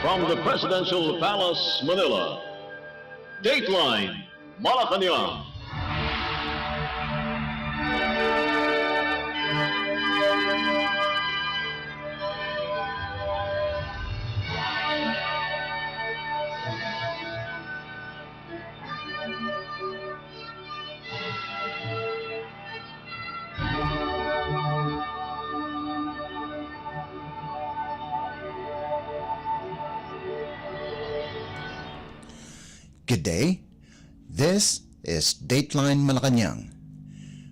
From the Presidential Palace, Manila, Dateline Malacañang. Good day. This is Dateline Malacañang.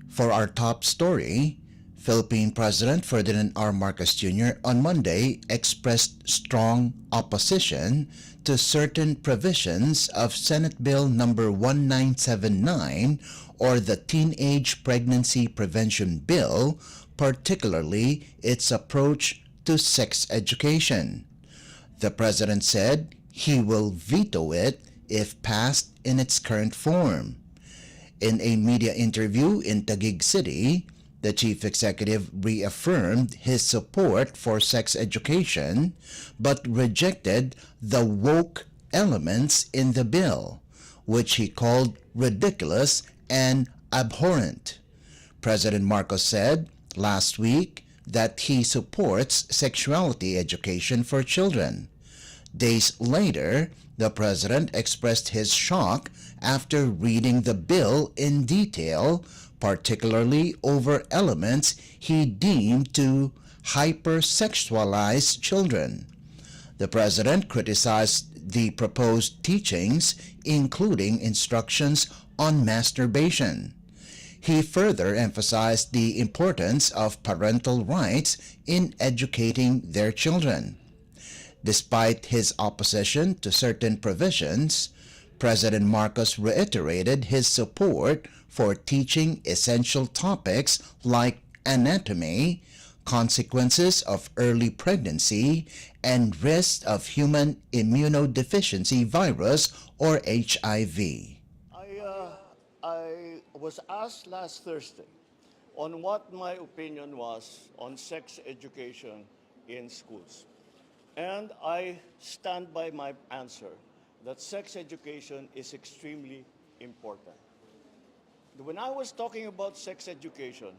For our top story, Philippine President Ferdinand R. Marcos Jr. on Monday expressed strong opposition to certain provisions of Senate Bill number 1979 or the Teenage Pregnancy Prevention Bill, particularly its approach to sex education. The President said he will veto it if passed in its current form. In a media interview in Taguig City, the chief executive reaffirmed his support for sex education but rejected the woke elements in the bill, which he called ridiculous and abhorrent. President Marcos said last week that he supports sexuality education for children. Days later, the president expressed his shock after reading the bill in detail, particularly over elements he deemed to hypersexualize children. The president criticized the proposed teachings, including instructions on masturbation. He further emphasized the importance of parental rights in educating their children. Despite his opposition to certain provisions, President Marcos reiterated his support for teaching essential topics like anatomy, consequences of early pregnancy, and risks of human immunodeficiency virus or HIV. I was asked last Thursday on what my opinion was on sex education in schools. And I stand by my answer that sex education is extremely important. When I was talking about sex education,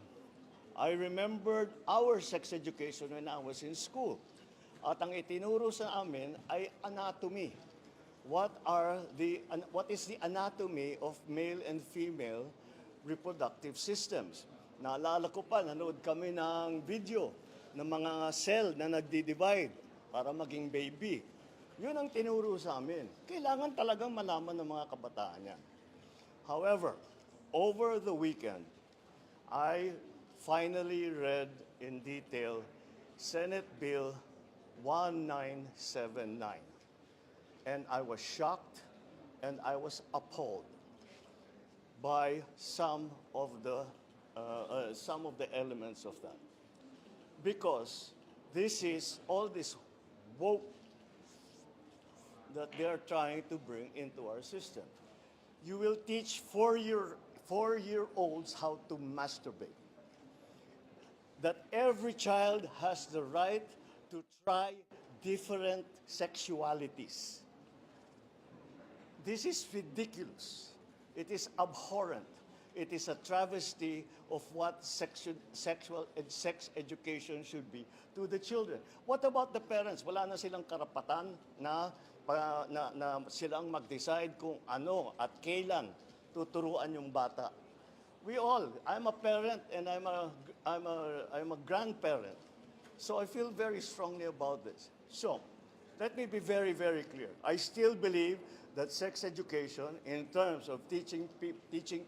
I remembered our sex education when I was in school. At ang itinuro sa amin ay anatomy. What is the anatomy of male and female reproductive systems? Naalala ko pa, nanood kami ng video ng mga cell na nagdi-divide para maging baby. Yun ang tinuro sa amin. Kailangan talagang malaman ng mga kabataan yan. However, over the weekend, I finally read in detail Senate Bill 1979. And I was shocked and I was appalled by some of the elements of that. Because all this woke that they are trying to bring into our system. You will teach four-year-olds how to masturbate. That every child has the right to try different sexualities. This is ridiculous. It is abhorrent. It is a travesty of what sex education should be to the children. What about the parents? Wala na silang karapatan na silang mag-decide kung ano at kailan tuturuan yung bata. I'm a parent and I'm a grandparent. So I feel very strongly about this. So, let me be very, very clear. I still believe that sex education, in terms of teaching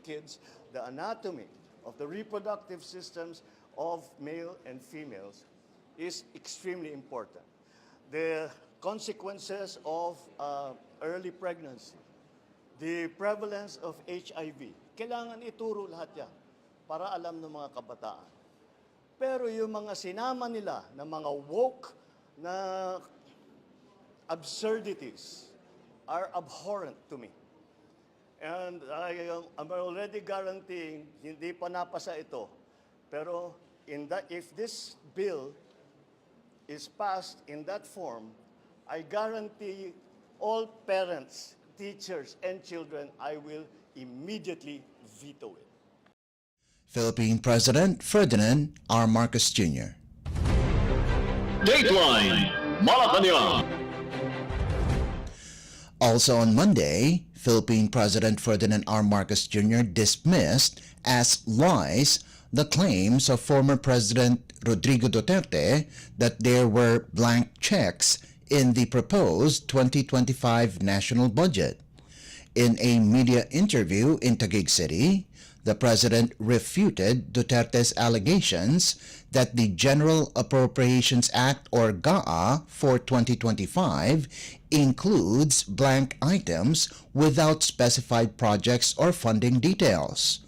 kids the anatomy of the reproductive systems of male and females, is extremely important. The consequences of early pregnancy, the prevalence of HIV, kailangan ituro lahat yan para alam ng mga kabataan. Pero yung mga sinama nila na mga woke na absurdities are abhorrent to me. And I'm already guaranteeing, hindi pa napasa ito. Pero if this bill is passed in that form, I guarantee all parents, teachers, and children, I will immediately veto it. Philippine President Ferdinand R. Marcos Jr. Dateline Malacañang. Also on Monday, Philippine President Ferdinand R. Marcos Jr. dismissed as lies the claims of former President Rodrigo Duterte that there were blank checks in the proposed 2025 national budget. In a media interview in Taguig City, the president refuted Duterte's allegations that the General Appropriations Act or GAA for 2025 includes blank items without specified projects or funding details.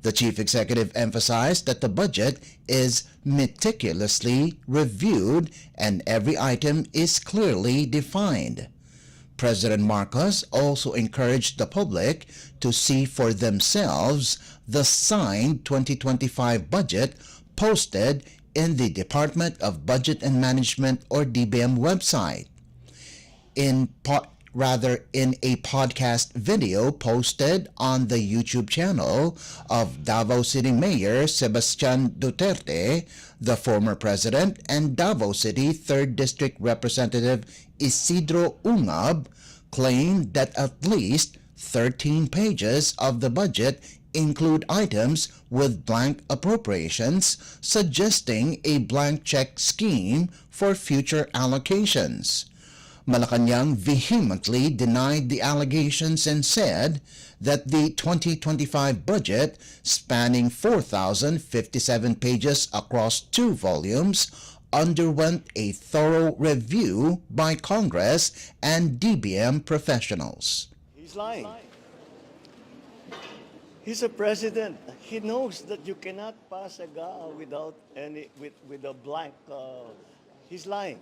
The chief executive emphasized that the budget is meticulously reviewed and every item is clearly defined. President Marcos also encouraged the public to see for themselves the signed 2025 budget posted in the Department of Budget and Management or DBM website. In a podcast video posted on the YouTube channel of Davao City Mayor Sebastian Duterte, the former president, and Davao City 3rd District Representative Isidro Ungab claimed that at least 13 pages of the budget include items with blank appropriations, suggesting a blank check scheme for future allocations. Malacañang vehemently denied the allegations and said that the 2025 budget, spanning 4,057 pages across 2 volumes, underwent a thorough review by Congress and DBM professionals. He's lying. He's a president. He knows that you cannot pass a GAA without with a blank. He's lying.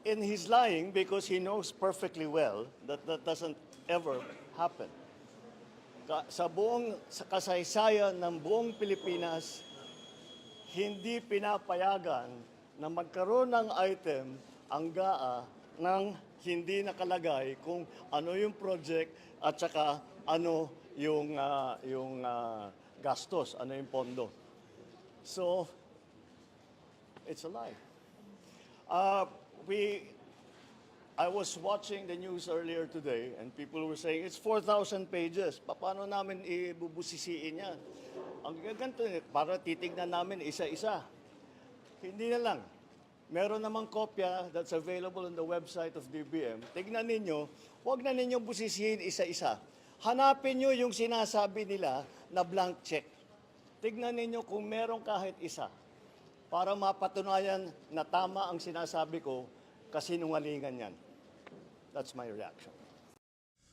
He's lying because he knows perfectly well that that doesn't ever happen. Sa kasaysayan ng buong Pilipinas, hindi pinapayagan na magkaroon ng item ang GAA nang hindi nakalagay kung ano yung project at saka ano yung gastos, ano yung pondo. So, it's a lie. I was watching the news earlier today and people were saying, it's 4,000 pages. Paano namin ibubusisiin yan? Ang gaganto, para titignan namin isa-isa. Hindi na lang. Meron namang kopya that's available on the website of DBM. Tignan ninyo, huwag na ninyong busisihin isa-isa. Hanapin nyo yung sinasabi nila na blank check. Tignan ninyo kung meron kahit isa para mapatunayan na tama ang sinasabi ko, kasinungalingan yan. That's my reaction.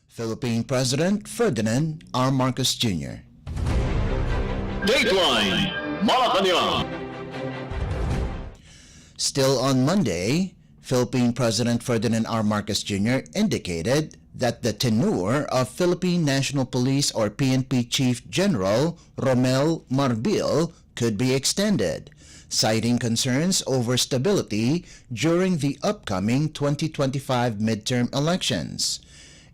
Philippine President Ferdinand R. Marcos Jr. Dateline Malacañang. Still on Monday, Philippine President Ferdinand R. Marcos Jr. indicated that the tenure of Philippine National Police or PNP Chief General Romel Marbil could be extended, citing concerns over stability during the upcoming 2025 midterm elections.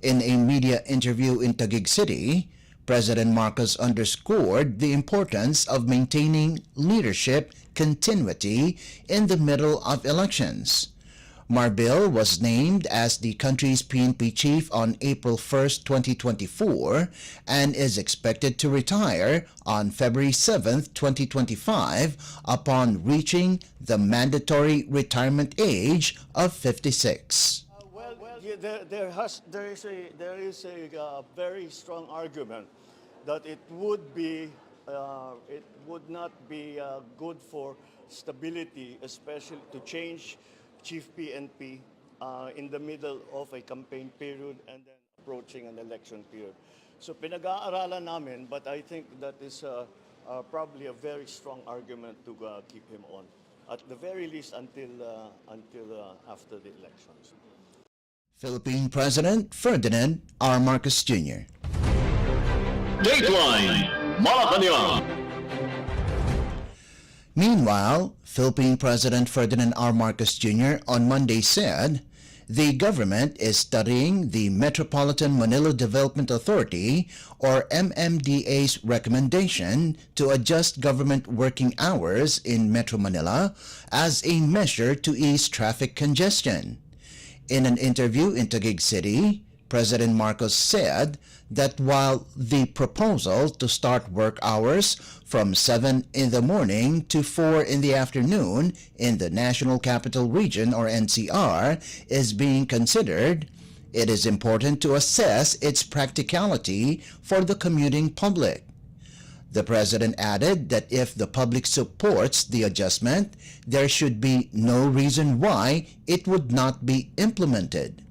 In a media interview in Taguig City, President Marcos underscored the importance of maintaining leadership continuity in the middle of elections. Marbil was named as the country's PNP chief on April 1, 2024, and is expected to retire on February 7, 2025, upon reaching the mandatory retirement age of 56. There is a very strong argument that it would not be good for stability, especially to change Chief PNP in the middle of a campaign period and then approaching an election period. So pinag-aaralan namin, but I think that is probably a very strong argument to keep him on, at the very least until after the elections. Philippine President Ferdinand R. Marcos Jr. Dateline Malacañang. Meanwhile, Philippine President Ferdinand R. Marcos Jr. on Monday said the government is studying the Metropolitan Manila Development Authority or MMDA's recommendation to adjust government working hours in Metro Manila as a measure to ease traffic congestion. In an interview in Taguig City, President Marcos said that while the proposal to start work hours from 7 in the morning to 4 in the afternoon in the National Capital Region or NCR is being considered, it is important to assess its practicality for the commuting public. The President added that if the public supports the adjustment, there should be no reason why it would not be implemented.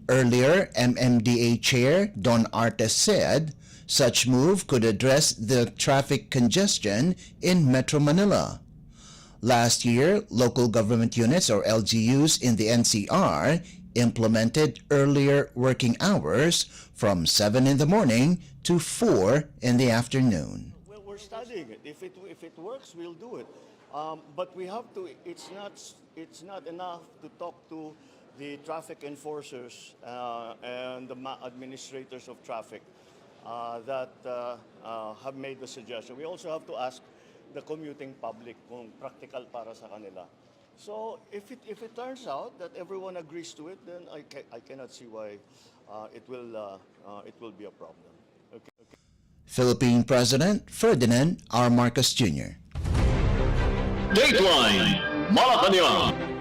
Earlier, MMDA Chair Don Artes said such move could address the traffic congestion in Metro Manila. Last year, local government units or LGUs in the NCR implemented earlier working hours from 7 in the morning to 4 in the afternoon. Well, we're studying it. If it works, we'll do it. But we have to. It's not enough to talk to the traffic enforcers and the administrators of traffic that have made the suggestion. We also have to ask the commuting public kung practical para sa kanila. So if it turns out that everyone agrees to it, then I cannot see why it will be a problem. Okay. Philippine President Ferdinand R. Marcos Jr. Dateline Malacañang.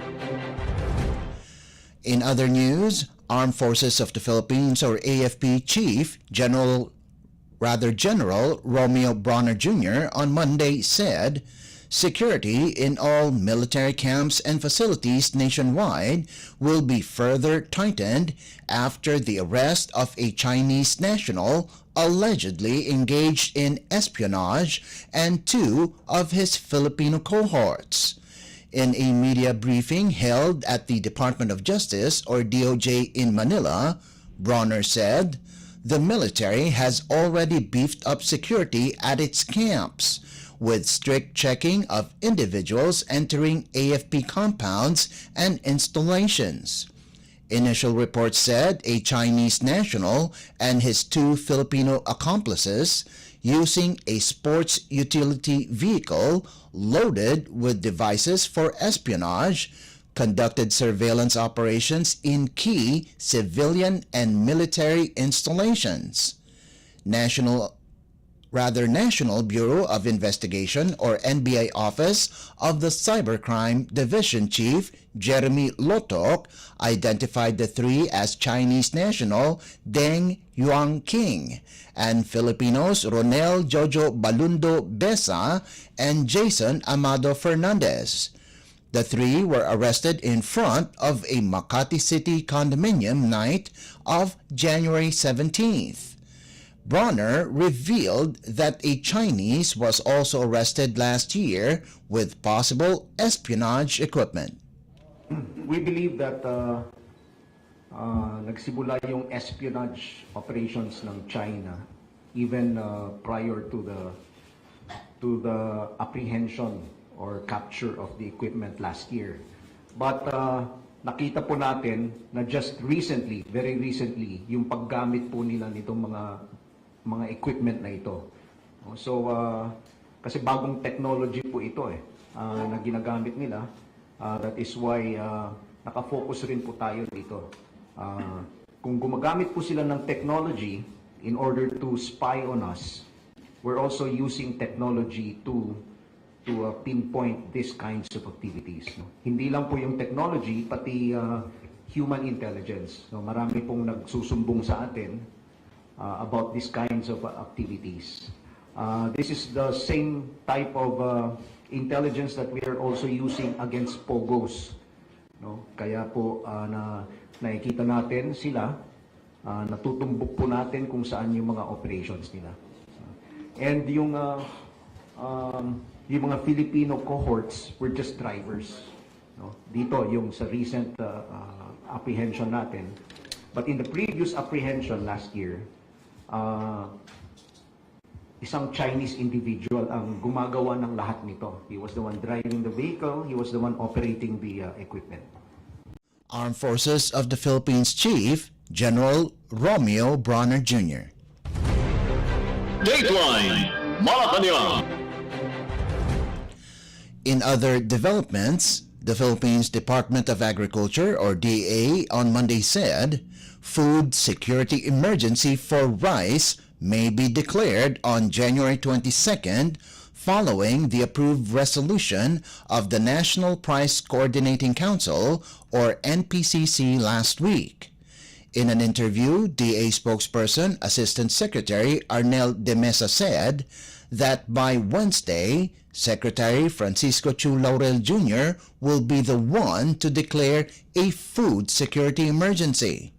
In other news, Armed Forces of the Philippines or AFP Chief General Romeo Bronner Jr. on Monday said security in all military camps and facilities nationwide will be further tightened after the arrest of a Chinese national allegedly engaged in espionage and 2 of his Filipino cohorts. In a media briefing held at the Department of Justice or DOJ in Manila, Bronner said the military has already beefed up security at its camps with strict checking of individuals entering AFP compounds and installations. Initial reports said a Chinese national and his 2 Filipino accomplices using a sports utility vehicle loaded with devices for espionage conducted surveillance operations in key civilian and military installations. National Bureau of Investigation or NBI Office of the Cybercrime Division Chief Jeremy Lotok identified the 3 as Chinese national Deng Yuanqing and Filipinos Ronel Jojo Balundo Besa and Jason Amado Fernandez. The 3 were arrested in front of a Makati City condominium night of January 17th. Bronner revealed that a Chinese was also arrested last year with possible espionage equipment. We believe that nagsimula yung espionage operations ng China even prior to the apprehension or capture of the equipment last year. But nakita po natin na just recently, very recently, yung paggamit po nila nitong mga equipment na ito. So, kasi bagong technology po ito na ginagamit nila. That is why nakafocus rin po tayo dito. Kung gumagamit po sila ng technology in order to spy on us, we're also using technology to pinpoint these kinds of activities. No? Hindi lang po yung technology, pati human intelligence. So, marami pong nagsusumbong sa atin about these kinds of activitis. This is the same type of intelligence that we are also using against POGOs. No? Kaya po nakikita natin sila, natutumbok po natin kung saan yung mga operations nila. And yung mga Filipino cohorts were just drivers. No? Dito yung sa recent apprehension natin. But in the previous apprehension last year, isang Chinese individual ang gumagawa ng lahat nito. He was the one driving the vehicle, he was the one operating the equipment. Armed Forces of the Philippines Chief General Romeo Bronner Jr. Dateline Malacañang. In other developments, the Philippines Department of Agriculture, or DA, on Monday said food security emergency for rice may be declared on January 22nd following the approved resolution of the National Price Coordinating Council, or NPCC, last week. In an interview, DA spokesperson Assistant Secretary Arnel de Mesa said that by Wednesday, Secretary Francisco Chu Laurel Jr. will be the one to declare a food security emergency.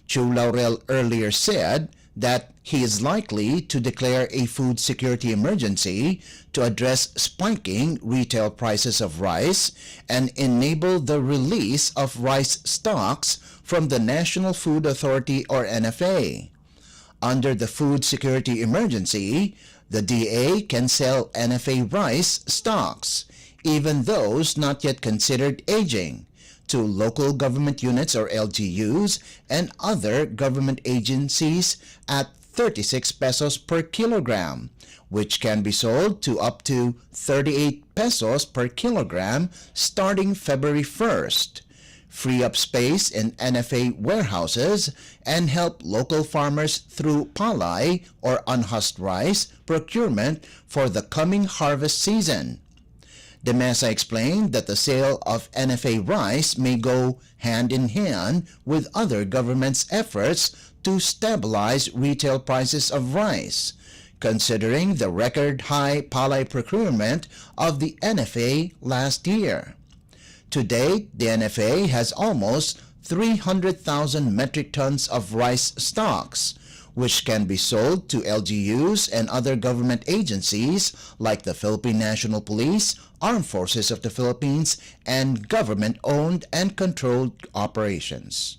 Chu Laurel earlier said that he is likely to declare a food security emergency to address spiking retail prices of rice and enable the release of rice stocks from the National Food Authority, or NFA. Under the food security emergency, the DA can sell NFA rice stocks, even those not yet considered aging, to local government units, or LGUs, and other government agencies at 36 pesos per kilogram, which can be sold to up to 38 pesos per kilogram starting February 1st. Free up space in NFA warehouses and help local farmers through palay, or unhusked rice, procurement for the coming harvest season. De Mesa explained that the sale of NFA rice may go hand in hand with other governments' efforts to stabilize retail prices of rice, considering the record-high palay procurement of the NFA last year. To date, the NFA has almost 300,000 metric tons of rice stocks, which can be sold to LGUs and other government agencies like the Philippine National Police, Armed Forces of the Philippines, and government-owned and controlled operations.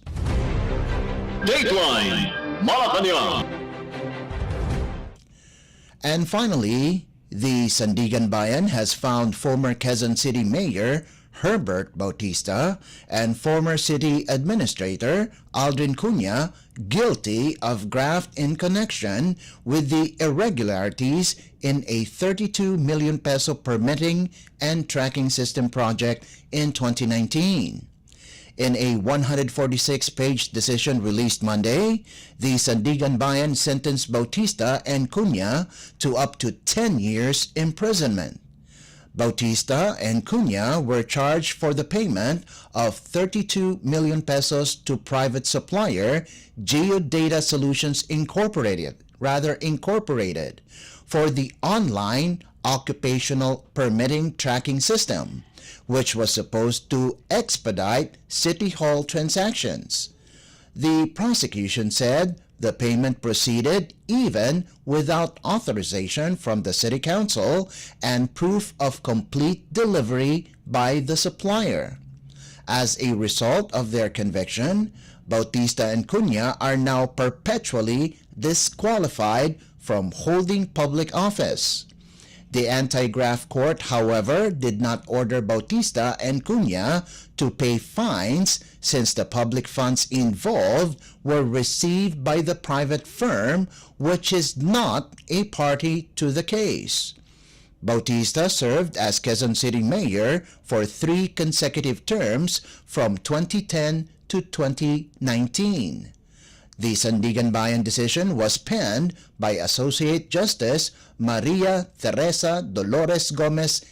Dateline Malacañang. And finally, the Sandiganbayan has found former Quezon City Mayor Herbert Bautista and former City Administrator Aldrin Cunha guilty of graft in connection with the irregularities in a 32 million peso permitting and tracking system project in 2019. In a 146-page decision released Monday, the Sandiganbayan sentenced Bautista and Cunha to up to 10 years imprisonment. Bautista and Cunha were charged for the payment of 32 million pesos to private supplier Geodata Solutions Incorporated, for the online occupational permitting tracking system, which was supposed to expedite City Hall transactions. The prosecution said the payment proceeded even without authorization from the City Council and proof of complete delivery by the supplier. As a result of their conviction, Bautista and Cunha are now perpetually disqualified from holding public office. The anti-graft court, however, did not order Bautista and Cunha to pay fines since the public funds involved were received by the private firm, which is not a party to the case. Bautista served as Quezon City Mayor for 3 consecutive terms from 2010 to 2019. The Sandiganbayan decision was penned by Associate Justice Maria Teresa Dolores Gomez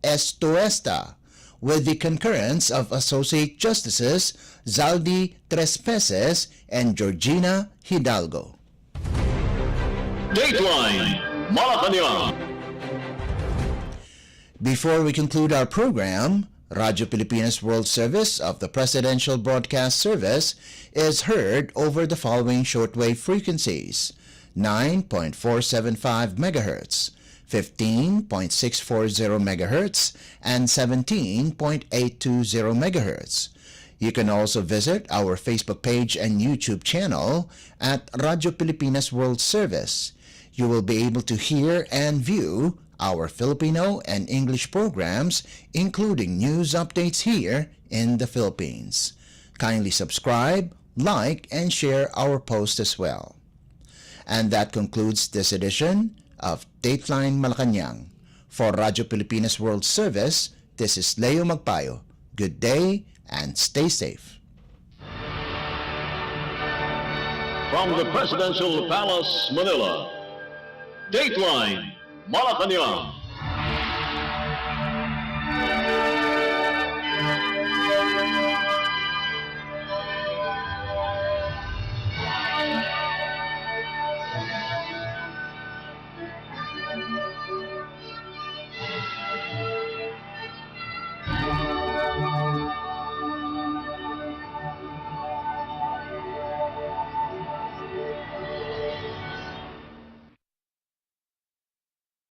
Estuesta, with the concurrence of Associate Justices Zaldi Trespeces and Georgina Hidalgo. Dateline Malacañang. Before we conclude our program, Radyo Pilipinas World Service of the Presidential Broadcast Service is heard over the following shortwave frequencies: 9.475 MHz, 15.640 MHz, and 17.820 MHz. You can also visit our Facebook page and YouTube channel at Radyo Pilipinas World Service. you will be able to hear and view our Filipino and English programs, including news updates here in the Philippines. Kindly subscribe, like, and share our post as well. And that concludes this edition of Dateline Malacañang. For Radyo Pilipinas World Service, this is Leo Magpayo. Good day and stay safe. From the Presidential Palace, Manila, Dateline Malacañang.